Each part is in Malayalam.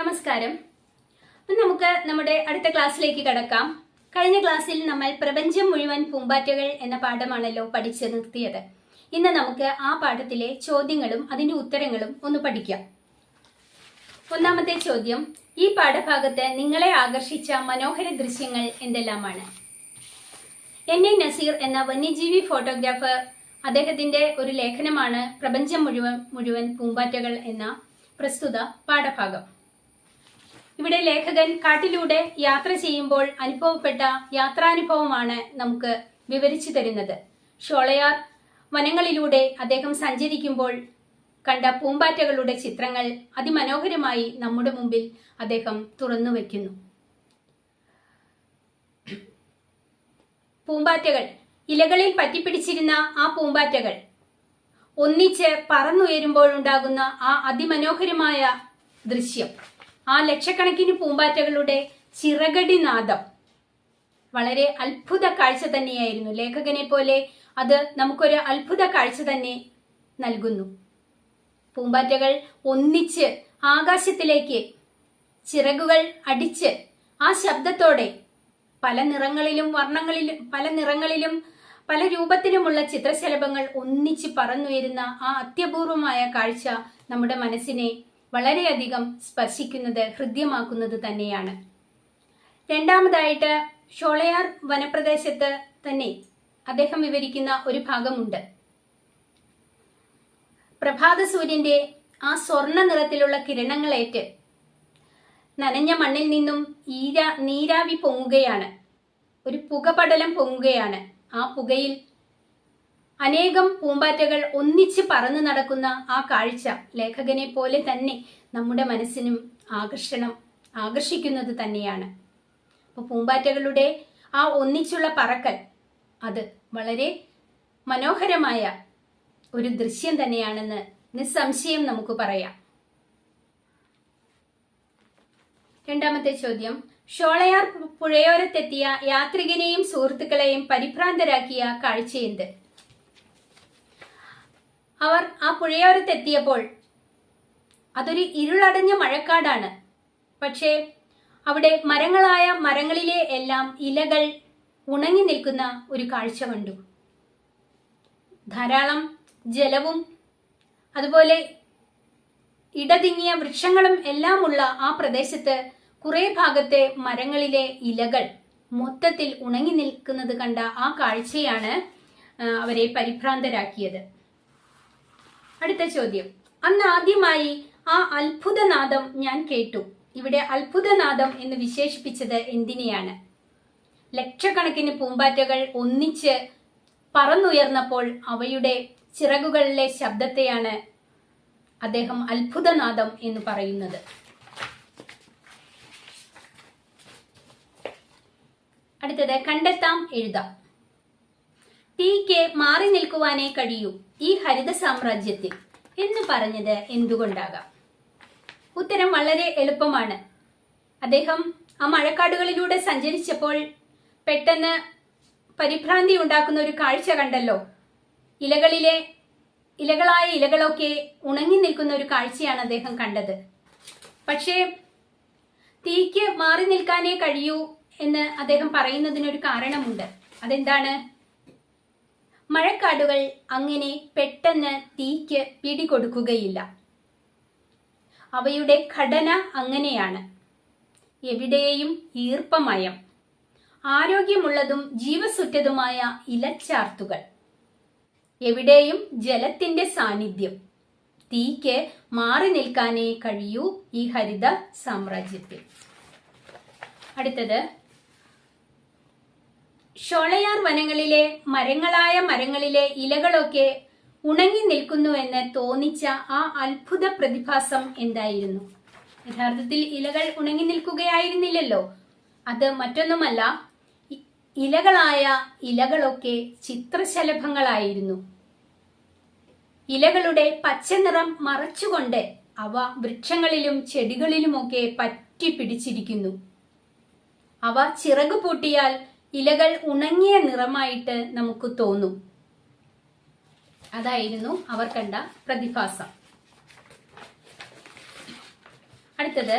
നമസ്കാരം. നമുക്ക് നമ്മുടെ അടുത്ത ക്ലാസ്സിലേക്ക് കടക്കാം. കഴിഞ്ഞ ക്ലാസ്സിൽ നമ്മൾ പ്രപഞ്ചം മുഴുവൻ പൂമ്പാറ്റകൾ എന്ന പാഠമാണല്ലോ പഠിച്ചു നിർത്തിയത്. ഇന്ന് നമുക്ക് ആ പാഠത്തിലെ ചോദ്യങ്ങളും അതിന്റെ ഉത്തരങ്ങളും ഒന്ന് പഠിക്കാം. ഒന്നാമത്തെ ചോദ്യം, ഈ പാഠഭാഗത്ത് നിങ്ങളെ ആകർഷിച്ച മനോഹര ദൃശ്യങ്ങൾ എന്തെല്ലാമാണ്? എൻ എ നസീർ എന്ന വന്യജീവി ഫോട്ടോഗ്രാഫർ, അദ്ദേഹത്തിന്റെ ഒരു ലേഖനമാണ് പ്രപഞ്ചം മുഴുവൻ പൂമ്പാറ്റകൾ എന്ന പ്രസ്തുത പാഠഭാഗം. ഇവിടെ ലേഖകൻ കാട്ടിലൂടെ യാത്ര ചെയ്യുമ്പോൾ അനുഭവപ്പെട്ട യാത്രാനുഭവമാണ് നമുക്ക് വിവരിച്ചു തരുന്നത്. ഷോളയാർ വനങ്ങളിലൂടെ അദ്ദേഹം സഞ്ചരിക്കുമ്പോൾ കണ്ട പൂമ്പാറ്റകളുടെ ചിത്രങ്ങൾ അതിമനോഹരമായി നമ്മുടെ മുമ്പിൽ അദ്ദേഹം തുറന്നു വയ്ക്കുന്നു. പൂമ്പാറ്റകൾ, ഇലകളിൽ പറ്റിപ്പിടിച്ചിരുന്ന ആ പൂമ്പാറ്റകൾ ഒന്നിച്ച് പറന്നുയരുമ്പോഴുണ്ടാകുന്ന ആ അതിമനോഹരമായ ദൃശ്യം, ആ ലക്ഷക്കണക്കിന് പൂമ്പാറ്റകളുടെ ചിറകടി നാദം വളരെ അത്ഭുത കാഴ്ച തന്നെയായിരുന്നു. ലേഖകനെ പോലെ അത് നമുക്കൊരു അത്ഭുത കാഴ്ച തന്നെ നൽകുന്നു. പൂമ്പാറ്റകൾ ഒന്നിച്ച് ആകാശത്തിലേക്ക് ചിറകുകൾ അടിച്ച് ആ ശബ്ദത്തോടെ പല നിറങ്ങളിലും വർണ്ണങ്ങളിലും പല രൂപത്തിലുമുള്ള ചിത്രശലഭങ്ങൾ ഒന്നിച്ച് പറന്നുയരുന്ന ആ അത്യപൂർവമായ കാഴ്ച നമ്മുടെ മനസ്സിനെ വളരെയധികം സ്പർശിക്കുന്നത്, ഹൃദ്യമാക്കുന്നത് തന്നെയാണ്. രണ്ടാമതായിട്ട് ഷോളയാർ വനപ്രദേശത്ത് തന്നെ അദ്ദേഹം വിവരിക്കുന്ന ഒരു ഭാഗമുണ്ട്. പ്രഭാത സൂര്യന്റെ ആ സ്വർണ്ണ നിറത്തിലുള്ള കിരണങ്ങളേറ്റ് നനഞ്ഞ മണ്ണിൽ നിന്നും നീരാവി പൊങ്ങുകയാണ്, ഒരു പുകപടലം പൊങ്ങുകയാണ്. ആ പുകയിൽ അനേകം പൂമ്പാറ്റകൾ ഒന്നിച്ച് പറന്നു നടക്കുന്ന ആ കാഴ്ച ലേഖകനെ പോലെ തന്നെ നമ്മുടെ മനസ്സിനും ആകർഷിക്കുന്നത് തന്നെയാണ്. അപ്പോൾ പൂമ്പാറ്റകളുടെ ആ ഒന്നിച്ചുള്ള പറക്കൽ അത് വളരെ മനോഹരമായ ഒരു ദൃശ്യം തന്നെയാണെന്ന് നിസ്സംശയം നമുക്ക് പറയാം. രണ്ടാമത്തെ ചോദ്യം, ഷോളയാർ പുഴയോരത്തെത്തിയ യാത്രികനെയും സുഹൃത്തുക്കളെയും പരിഭ്രാന്തരാക്കിയ കാഴ്ചയെന്ത്? അവർ ആ പുഴയോരത്തെത്തിയപ്പോൾ അതൊരു ഇരുളടഞ്ഞ മഴക്കാടാണ്. പക്ഷേ അവിടെ മരങ്ങളിലെ എല്ലാം ഇലകൾ ഉണങ്ങി നിൽക്കുന്ന ഒരു കാഴ്ച കണ്ടു. ധാരാളം ജലവും അതുപോലെ ഇടതിങ്ങിയ വൃക്ഷങ്ങളും എല്ലാമുള്ള ആ പ്രദേശത്ത് കുറെ ഭാഗത്തെ മരങ്ങളിലെ ഇലകൾ മൊത്തത്തിൽ ഉണങ്ങി നിൽക്കുന്നത് കണ്ട ആ കാഴ്ചയാണ് അവരെ പരിഭ്രാന്തരാക്കിയത്. അടുത്ത ചോദ്യം, അന്ന് ആദ്യമായി ആ അത്ഭുതനാദം ഞാൻ കേട്ടു. ഇവിടെ അത്ഭുതനാദം എന്ന് വിശേഷിപ്പിച്ചത് എന്തിനെയാണ്? ലക്ഷക്കണക്കിന് പൂമ്പാറ്റകൾ ഒന്നിച്ച് പറന്നുയർന്നപ്പോൾ അവയുടെ ചിറകുകളിലെ ശബ്ദത്തെയാണ് അദ്ദേഹം അത്ഭുതനാദം എന്ന് പറയുന്നത്. അടുത്തത്, കണ്ടെത്താം, എഴുതാം. തീക്ക് മാറി നിൽക്കുവാനേ കഴിയൂ ഈ ഹരിത സാമ്രാജ്യത്തിൽ എന്ന് പറഞ്ഞത് എന്തുകൊണ്ടാകാം? ഉത്തരം വളരെ എളുപ്പമാണ്. അദ്ദേഹം ആ മഴക്കാടുകളിലൂടെ സഞ്ചരിച്ചപ്പോൾ പെട്ടെന്ന് പരിഭ്രാന്തി ഉണ്ടാക്കുന്ന ഒരു കാഴ്ച കണ്ടല്ലോ. ഇലകളായ ഇലകളൊക്കെ ഉണങ്ങി നിൽക്കുന്ന ഒരു കാഴ്ചയാണ് അദ്ദേഹം കണ്ടത്. പക്ഷേ തീക്ക് മാറി നിൽക്കാനേ കഴിയൂ എന്ന് അദ്ദേഹം പറയുന്നതിനൊരു കാരണമുണ്ട്. അതെന്താണ്? മഴക്കാടുകൾ അങ്ങനെ പെട്ടെന്ന് തീക്ക് പിടികൊടുക്കുകയില്ല. അവയുടെ ഘടന അങ്ങനെയാണ്. എവിടെയും ഈർപ്പമയം, ആരോഗ്യമുള്ളതും ജീവസുറ്റതുമായ ഇലച്ചാർത്തുകൾ, എവിടെയും ജലത്തിന്റെ സാന്നിധ്യം. തീക്ക് മാറി നിൽക്കാനേ കഴിയൂ ഈ ഹരിത സാമ്രാജ്യത്തിൽ. അടുത്തത്, ഷോളയാർ വനങ്ങളിലെ മരങ്ങളിലെ ഇലകളൊക്കെ ഉണങ്ങി നിൽക്കുന്നുവെന്ന് തോന്നിച്ച ആ അത്ഭുത പ്രതിഭാസം എന്തായിരുന്നു? യഥാർത്ഥത്തിൽ ഇലകൾ ഉണങ്ങി നിൽക്കുകയായിരുന്നില്ലല്ലോ. അത് മറ്റൊന്നുമല്ല, ഇലകളൊക്കെ ചിത്രശലഭങ്ങളായിരുന്നു. ഇലകളുടെ പച്ചനിറം മറച്ചുകൊണ്ട് അവ വൃക്ഷങ്ങളിലും ചെടികളിലുമൊക്കെ പറ്റി പിടിച്ചിരിക്കുന്നു. അവ ചിറകു പൂട്ടിയാൽ ഇലകൾ ഉണങ്ങിയ നിറമായിട്ട് നമുക്ക് തോന്നും. അതായിരുന്നു അവർ കണ്ട പ്രതിഭാസം. അടുത്തത്,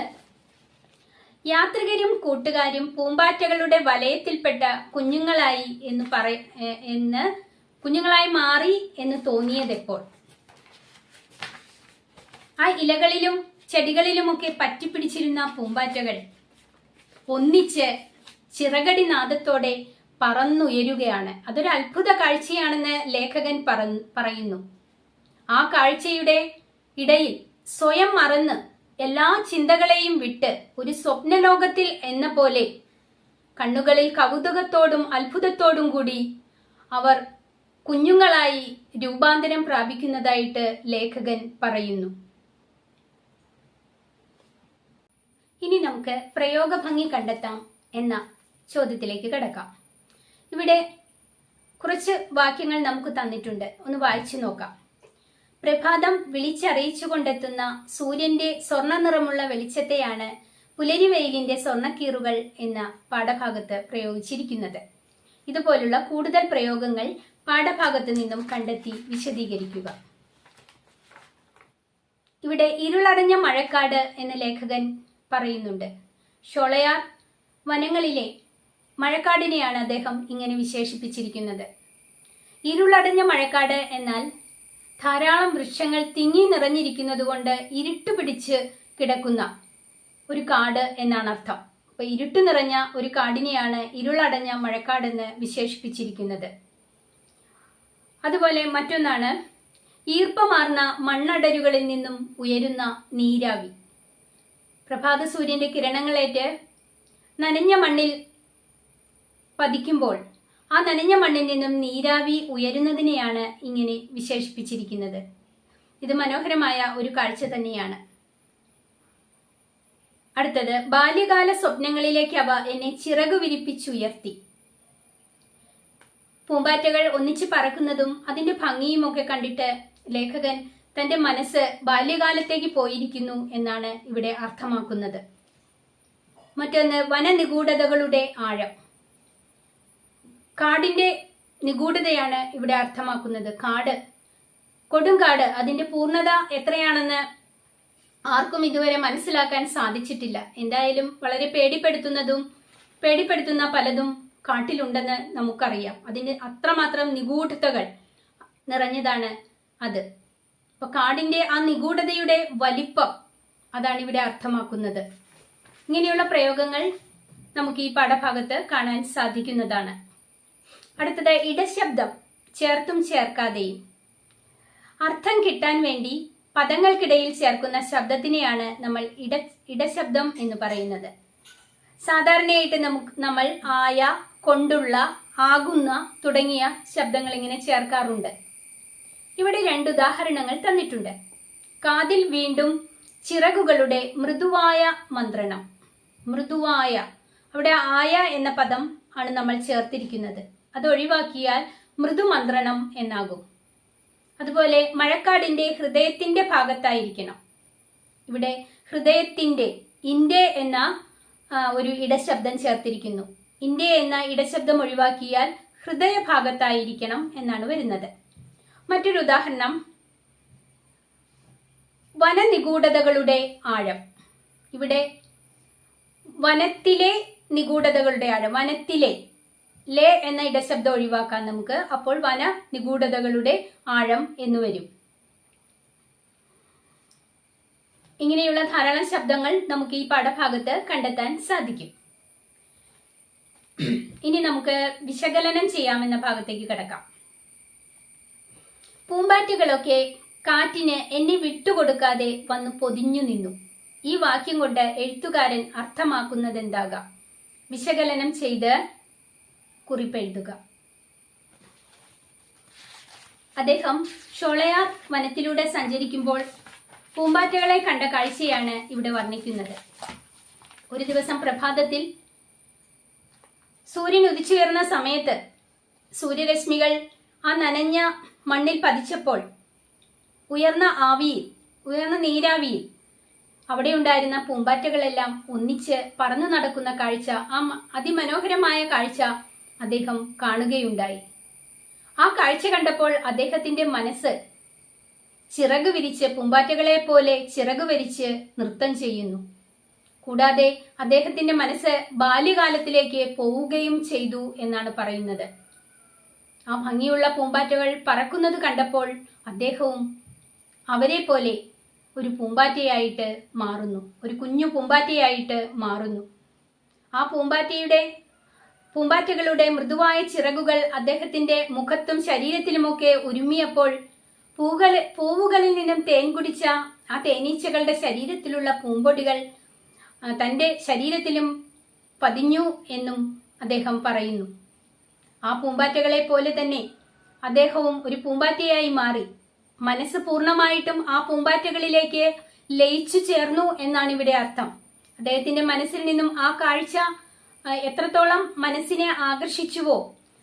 യാത്രികരും കൂട്ടുകാരും പൂമ്പാറ്റകളുടെ വലയത്തിൽപ്പെട്ട കുഞ്ഞുങ്ങളായി കുഞ്ഞുങ്ങളായി മാറി എന്ന് തോന്നിയതെപ്പോൾ? ആ ഇലകളിലും ചെടികളിലുമൊക്കെ പറ്റിപ്പിടിച്ചിരുന്ന പൂമ്പാറ്റകൾ ഒന്നിച്ച് ചിറകടി നാദത്തോടെ പറന്നുയരുകയാണ്. അതൊരു അത്ഭുത കാഴ്ചയാണെന്ന് ലേഖകൻ പറയുന്നു. ആ കാഴ്ചയുടെ ഇടയിൽ സ്വയം മറന്ന് എല്ലാ ചിന്തകളെയും വിട്ട് ഒരു സ്വപ്നലോകത്തിൽ എന്ന പോലെ കണ്ണുകളിൽ കൗതുകത്തോടും അത്ഭുതത്തോടും കൂടി അവർ കുഞ്ഞുങ്ങളായി രൂപാന്തരം പ്രാപിക്കുന്നതായിട്ട് ലേഖകൻ പറയുന്നു. ഇനി നമുക്ക് പ്രയോഗഭംഗി കണ്ടെത്താം എന്ന ചോദ്യത്തിലേക്ക് കടക്കാം. ഇവിടെ കുറച്ച് വാക്യങ്ങൾ നമുക്ക് തന്നിട്ടുണ്ട്, ഒന്ന് വായിച്ചു നോക്കാം. പ്രഭാതം വിളിച്ചറിയിച്ചു കൊണ്ടെത്തുന്ന സൂര്യന്റെ സ്വർണ്ണ നിറമുള്ള വെളിച്ചത്തെയാണ് പുലരിവെയിലിന്റെ സ്വർണ്ണക്കീറുകൾ എന്ന പാഠഭാഗത്ത് പ്രയോഗിച്ചിരിക്കുന്നത്. ഇതുപോലുള്ള കൂടുതൽ പ്രയോഗങ്ങൾ പാഠഭാഗത്ത് നിന്നും കണ്ടെത്തി വിശദീകരിക്കുക. ഇവിടെ ഇരുളടഞ്ഞ മഴക്കാട് എന്ന ലേഖകൻ പറയുന്നുണ്ട്. ഷോളയാർ വനങ്ങളിലെ മഴക്കാടിനെയാണ് അദ്ദേഹം ഇങ്ങനെ വിശേഷിപ്പിച്ചിരിക്കുന്നത്. ഇരുളടഞ്ഞ മഴക്കാട് എന്നാൽ ധാരാളം വൃക്ഷങ്ങൾ തിങ്ങി നിറഞ്ഞിരിക്കുന്നത് കൊണ്ട് ഇരുട്ട് പിടിച്ച് കിടക്കുന്ന ഒരു കാട് എന്നാണ് അർത്ഥം. അപ്പൊ ഇരുട്ട് നിറഞ്ഞ ഒരു കാടിനെയാണ് ഇരുളടഞ്ഞ മഴക്കാടെന്ന് വിശേഷിപ്പിച്ചിരിക്കുന്നത്. അതുപോലെ മറ്റൊന്നാണ് ഈർപ്പമാർന്ന മണ്ണടരുകളിൽ നിന്നും ഉയരുന്ന നീരാവി. പ്രഭാത സൂര്യന്റെ കിരണങ്ങളേറ്റ് നനഞ്ഞ മണ്ണിൽ പതിക്കുമ്പോൾ ആ നനഞ്ഞ മണ്ണിൽ നിന്നും നീരാവി ഉയരുന്നതിനെയാണ് ഇങ്ങനെ വിശേഷിപ്പിച്ചിരിക്കുന്നത്. ഇത് മനോഹരമായ ഒരു കാഴ്ച തന്നെയാണ്. അടുത്തത്, ബാല്യകാല സ്വപ്നങ്ങളിലേക്ക് അവ എന്നെ ചിറകു വിരിപ്പിച്ചുയർത്തി. പൂമ്പാറ്റകൾ ഒന്നിച്ച് പറക്കുന്നതും അതിന്റെ ഭംഗിയുമൊക്കെ കണ്ടിട്ട് ലേഖകൻ തന്റെ മനസ്സ് ബാല്യകാലത്തേക്ക് പോയിരിക്കുന്നു എന്നാണ് ഇവിടെ അർത്ഥമാക്കുന്നത്. മറ്റൊന്ന്, വനനിഗൂഢതകളുടെ ആഴം. കാടിന്റെ നിഗൂഢതയാണ് ഇവിടെ അർത്ഥമാക്കുന്നത്. കാട്, കൊടുങ്കാട്, അതിന്റെ പൂർണ്ണത എത്രയാണെന്ന് ആർക്കും ഇതുവരെ മനസ്സിലാക്കാൻ സാധിച്ചിട്ടില്ല. എന്തായാലും വളരെ പേടിപ്പെടുത്തുന്ന പലതും കാട്ടിലുണ്ടെന്ന് നമുക്കറിയാം. അതിന് അത്രമാത്രം നിഗൂഢതകൾ നിറഞ്ഞതാണ് അത്. അപ്പൊ കാടിന്റെ ആ നിഗൂഢതയുടെ വലിപ്പം അതാണ് ഇവിടെ അർത്ഥമാക്കുന്നത്. ഇങ്ങനെയുള്ള പ്രയോഗങ്ങൾ നമുക്ക് ഈ പാഠഭാഗത്ത് കാണാൻ സാധിക്കുന്നതാണ്. അടുത്തത്, ഇടശബ്ദം ചേർത്തും ചേർക്കാതെയും. അർത്ഥം കിട്ടാൻ വേണ്ടി പദങ്ങൾക്കിടയിൽ ചേർക്കുന്ന ശബ്ദത്തിനെയാണ് നമ്മൾ ഇടശബ്ദം എന്ന് പറയുന്നത്. സാധാരണയായിട്ട് നമ്മൾ ആയ, കൊണ്ടുള്ള, ആകുന്ന തുടങ്ങിയ ശബ്ദങ്ങൾ ഇങ്ങനെ ചേർക്കാറുണ്ട്. ഇവിടെ 2 ഉദാഹരണങ്ങൾ തന്നിട്ടുണ്ട്. കാതിൽ വീണ്ടും ചിറകുകളുടെ മൃദുവായ മന്ത്രണം. മൃദുവായ, അവിടെ ആയ എന്ന പദം ആണ് നമ്മൾ ചേർത്തിരിക്കുന്നത്. അത് ഒഴിവാക്കിയാൽ മൃദുമന്ത്രണം എന്നാകും. അതുപോലെ മഴക്കാടിന്റെ ഹൃദയത്തിന്റെ ഭാഗത്തായിരിക്കണം. ഇവിടെ ഹൃദയത്തിന്റെ ഇന്റെ എന്ന ഒരു ഇടശബ്ദം ചേർത്തിരിക്കുന്നു. ഇന്റെ എന്ന ഇടശബ്ദം ഒഴിവാക്കിയാൽ ഹൃദയഭാഗത്തായിരിക്കണം എന്നാണ് വരുന്നത്. മറ്റൊരു ഉദാഹരണം, വനനിഗൂഢതകളുടെ ആഴം. ഇവിടെ വനത്തിലെ നിഗൂഢതകളുടെ ആഴം, വനത്തിലെ ലേ എന്ന ഇടശബ്ദം ഒഴിവാക്കാൻ നമുക്ക്. അപ്പോൾ വന നിഗൂഢതകളുടെ ആഴം എന്ന് വരും. ഇങ്ങനെയുള്ള ധാരാളം ശബ്ദങ്ങൾ നമുക്ക് ഈ പാഠഭാഗത്ത് കണ്ടെത്താൻ സാധിക്കും. ഇനി നമുക്ക് വിശകലനം ചെയ്യാമെന്ന ഭാഗത്തേക്ക് കടക്കാം. പൂമ്പാറ്റകളൊക്കെ കാറ്റിന് എന്നെ വിട്ടുകൊടുക്കാതെ വന്നു പൊതിഞ്ഞു നിന്നു. ഈ വാക്യം കൊണ്ട് എഴുത്തുകാരൻ അർത്ഥമാക്കുന്നതെന്താകാം? വിശകലനം ചെയ്ത് കുറിപ്പെഴുതുക. അദ്ദേഹം ഷോളയാർ വനത്തിലൂടെ സഞ്ചരിക്കുമ്പോൾ പൂമ്പാറ്റകളെ കണ്ട കാഴ്ചയാണ് ഇവിടെ വർണ്ണിക്കുന്നത്. ഒരു ദിവസം പ്രഭാതത്തിൽ സൂര്യൻ ഉദിച്ചുയർന്ന സമയത്ത് സൂര്യരശ്മികൾ ആ നനഞ്ഞ മണ്ണിൽ പതിച്ചപ്പോൾ ഉയർന്ന നീരാവിയിൽ അവിടെ ഉണ്ടായിരുന്ന പൂമ്പാറ്റകളെല്ലാം ഒന്നിച്ച് പറന്നു നടക്കുന്ന കാഴ്ച, ആ അതിമനോഹരമായ കാഴ്ച അദ്ദേഹം കാണുകയുണ്ടായി. ആ കാഴ്ച കണ്ടപ്പോൾ അദ്ദേഹത്തിന്റെ മനസ്സ് ചിറക് വിരിച്ച് പൂമ്പാറ്റകളെ പോലെ ചിറക് വരിച്ച് നൃത്തം ചെയ്യുന്നു. കൂടാതെ അദ്ദേഹത്തിന്റെ മനസ്സ് ബാല്യകാലത്തിലേക്ക് പോവുകയും ചെയ്തു എന്നാണ് പറയുന്നത്. ആ ഭംഗിയുള്ള പൂമ്പാറ്റകൾ പറക്കുന്നത് കണ്ടപ്പോൾ അദ്ദേഹവും അവരെ പോലെ ഒരു പൂമ്പാറ്റയായിട്ട് മാറുന്നു, ഒരു കുഞ്ഞു പൂമ്പാറ്റയായിട്ട് മാറുന്നു. ആ പൂമ്പാറ്റകളുടെ മൃദുവായ ചിറകുകൾ അദ്ദേഹത്തിന്റെ മുഖത്തും ശരീരത്തിലുമൊക്കെ ഉരുമിയപ്പോൾ പൂവുകളിൽ നിന്നും തേൻ കുടിച്ച ആ തേനീച്ചകളുടെ ശരീരത്തിലുള്ള പൂമ്പൊടികൾ തന്റെ ശരീരത്തിലും പതിഞ്ഞു എന്നും അദ്ദേഹം പറയുന്നു. ആ പൂമ്പാറ്റകളെ പോലെ തന്നെ അദ്ദേഹവും ഒരു പൂമ്പാറ്റയായി മാറി. മനസ്സ് പൂർണ്ണമായിട്ടും ആ പൂമ്പാറ്റകളിലേക്ക് ലയിച്ചു ചേർന്നു എന്നാണ് ഇവിടെ അർത്ഥം. അദ്ദേഹത്തിന്റെ മനസ്സിൽ നിന്നും ആ കാഴ്ച എത്രത്തോളം മനസ്സിനെ ആകർഷിച്ചുവോ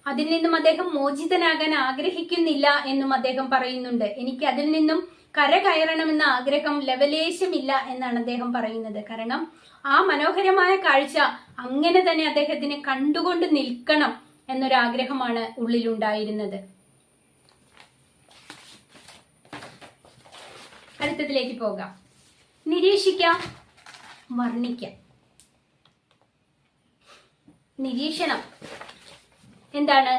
അതിൽ നിന്നും അദ്ദേഹം മോചിതനാകാൻ ആഗ്രഹിക്കുന്നില്ല എന്നും അദ്ദേഹം പറയുന്നുണ്ട്. എനിക്ക് അതിൽ നിന്നും കരകയറണമെന്ന ആഗ്രഹം ലവലേശമില്ല എന്നാണ് അദ്ദേഹം പറയുന്നത്. കാരണം ആ മനോഹരമായ കാഴ്ച അങ്ങനെ തന്നെ അദ്ദേഹത്തിന് കണ്ടുകൊണ്ട് നിൽക്കണം എന്നൊരാഗ്രഹമാണ് ഉള്ളിലുണ്ടായിരുന്നത്. അടുത്തതിലേക്ക് പോകാം. നിരീക്ഷിക്കാം, വർണ്ണിക്കാം. നിരീക്ഷണം എന്താണ്?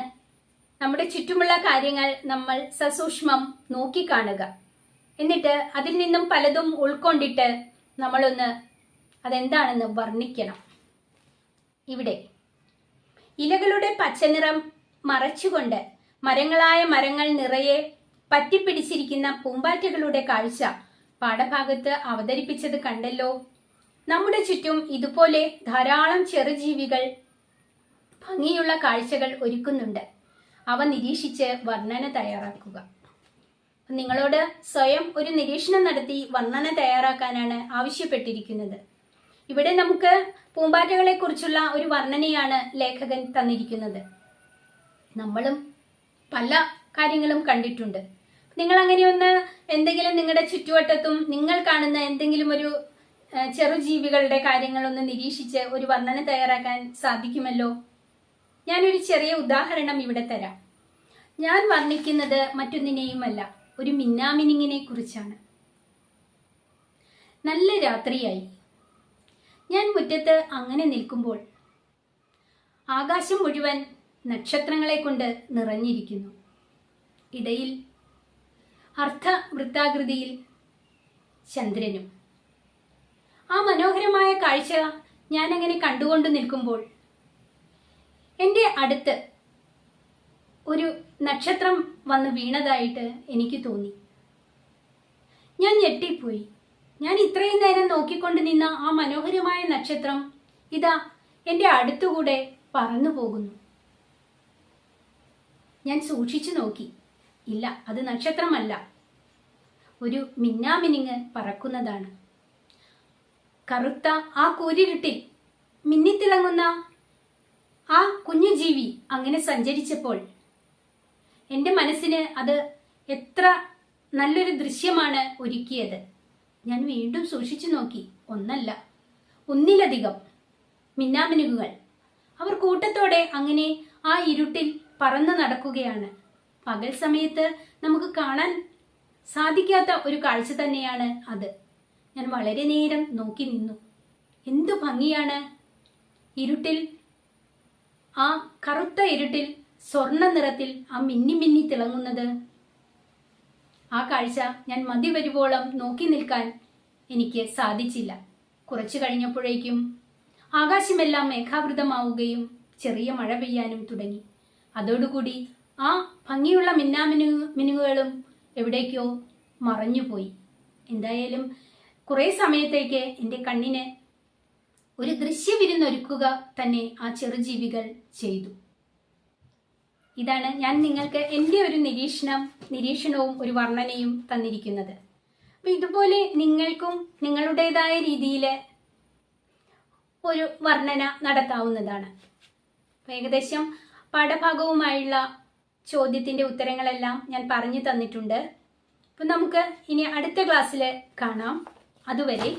നമ്മുടെ ചുറ്റുമുള്ള കാര്യങ്ങൾ നമ്മൾ സസൂക്ഷ്മം നോക്കിക്കാണുക. എന്നിട്ട് അതിൽ നിന്നും പലതും ഉൾക്കൊണ്ടിട്ട് നമ്മളൊന്ന് അതെന്താണെന്ന് വർണ്ണിക്കണം. ഇവിടെ ഇലകളുടെ പച്ചനിറം മറച്ചുകൊണ്ട് മരങ്ങളായ മരങ്ങൾ നിറയെ പറ്റിപ്പിടിച്ചിരിക്കുന്ന പൂമ്പാറ്റകളുടെ കാഴ്ച പാഠഭാഗത്ത് അവതരിപ്പിച്ചത് കണ്ടല്ലോ. നമ്മുടെ ചുറ്റും ഇതുപോലെ ധാരാളം ചെറുജീവികൾ ഭംഗിയുള്ള കാഴ്ചകൾ ഒരുക്കുന്നുണ്ട്. അവ നിരീക്ഷിച്ച് വർണ്ണന തയ്യാറാക്കുക. നിങ്ങളോട് സ്വയം ഒരു നിരീക്ഷണം നടത്തി വർണ്ണന തയ്യാറാക്കാനാണ് ആവശ്യപ്പെട്ടിരിക്കുന്നത്. ഇവിടെ നമുക്ക് പൂമ്പാറ്റകളെ കുറിച്ചുള്ള ഒരു വർണ്ണനയാണ് ലേഖകൻ തന്നിരിക്കുന്നത്. നമ്മളും പല കാര്യങ്ങളും കണ്ടിട്ടുണ്ട്. നിങ്ങൾ അങ്ങനെയൊന്ന് എന്തെങ്കിലും നിങ്ങളുടെ ചുറ്റുവട്ടത്തും നിങ്ങൾ കാണുന്ന എന്തെങ്കിലും ഒരു ചെറുജീവികളുടെ കാര്യങ്ങളൊന്ന് നിരീക്ഷിച്ച് ഒരു വർണ്ണന തയ്യാറാക്കാൻ സാധിക്കുമല്ലോ. ഞാനൊരു ചെറിയ ഉദാഹരണം ഇവിടെ തരാം. ഞാൻ വർണ്ണിക്കുന്നത് മറ്റൊന്നിനെയുമല്ല, ഒരു മിന്നാമിനിങ്ങിനെ കുറിച്ചാണ്. നല്ല രാത്രിയായി. ഞാൻ മുറ്റത്ത് അങ്ങനെ നിൽക്കുമ്പോൾ ആകാശം മുഴുവൻ നക്ഷത്രങ്ങളെ കൊണ്ട് നിറഞ്ഞിരിക്കുന്നു. ഇടയിൽ അർദ്ധവൃത്താകൃതിയിൽ ചന്ദ്രനും. ആ മനോഹരമായ കാഴ്ച ഞാൻ അങ്ങനെ കണ്ടുകൊണ്ട് നിൽക്കുമ്പോൾ എൻ്റെ അടുത്ത് ഒരു നക്ഷത്രം വന്ന് വീണതായിട്ട് എനിക്ക് തോന്നി. ഞാൻ ഞെട്ടിപ്പോയി. ഞാൻ ഇത്രയും നേരം നോക്കിക്കൊണ്ട് നിന്ന ആ മനോഹരമായ നക്ഷത്രം ഇതാ എൻ്റെ അടുത്തുകൂടെ പറന്നു പോകുന്നു. ഞാൻ സൂക്ഷിച്ചു നോക്കി. ഇല്ല, അത് നക്ഷത്രമല്ല, ഒരു മിന്നാമിനിങ്ങ് പറക്കുന്നതാണ്. കറുത്ത ആ കൂരിരുട്ടിൽ മിന്നിത്തിളങ്ങുന്ന ആ കുഞ്ഞു ജീവി അങ്ങനെ സഞ്ചരിച്ചപ്പോൾ എൻ്റെ മനസ്സിന് അത് എത്ര നല്ലൊരു ദൃശ്യമാണ് ഒരുക്കിയത്. ഞാൻ വീണ്ടും സൂക്ഷിച്ചു നോക്കി. ഒന്നല്ല, ഒന്നിലധികം മിന്നാമിനുകുകൾ. അവർ കൂട്ടത്തോടെ അങ്ങനെ ആ ഇരുട്ടിൽ പറന്നു നടക്കുകയാണ്. പകൽ സമയത്ത് നമുക്ക് കാണാൻ സാധിക്കാത്ത ഒരു കാഴ്ച തന്നെയാണ് അത്. ഞാൻ വളരെ നേരം നോക്കി നിന്നു. എന്തു ഭംഗിയാണ്! ഇരുട്ടിൽ, ആ കറുത്ത ഇരുട്ടിൽ സ്വർണ്ണ നിറത്തിൽ ആ മിന്നി മിന്നി തിളങ്ങുന്നത്. ആ കാഴ്ച ഞാൻ മതി വരുവോളം നോക്കി നിൽക്കാൻ എനിക്ക് സാധിച്ചില്ല. കുറച്ചു കഴിഞ്ഞപ്പോഴേക്കും ആകാശമെല്ലാം മേഘാവൃതമാവുകയും ചെറിയ മഴ പെയ്യാനും തുടങ്ങി. അതോടുകൂടി ആ ഭംഗിയുള്ള മിന്നുകളും എവിടേക്കോ മറഞ്ഞുപോയി. എന്തായാലും കുറേ സമയത്തേക്ക് എൻ്റെ കണ്ണിന് ഒരു ദൃശ്യവിരുന്നൊരുക്കുക തന്നെ ആ ചെറുജീവികൾ ചെയ്തു. ഇതാണ് ഞാൻ നിങ്ങൾക്ക് എൻ്റെ ഒരു നിരീക്ഷണവും ഒരു വർണ്ണനയും തന്നിരിക്കുന്നത്. അപ്പം ഇതുപോലെ നിങ്ങൾക്കും നിങ്ങളുടേതായ രീതിയിൽ ഒരു വർണ്ണന നടത്താവുന്നതാണ്. ഏകദേശം പാഠഭാഗവുമായുള്ള ചോദ്യത്തിൻ്റെ ഉത്തരങ്ങളെല്ലാം ഞാൻ പറഞ്ഞു തന്നിട്ടുണ്ട്. അപ്പം നമുക്ക് ഇനി അടുത്ത ക്ലാസ്സിൽ കാണാം. അതുവരെ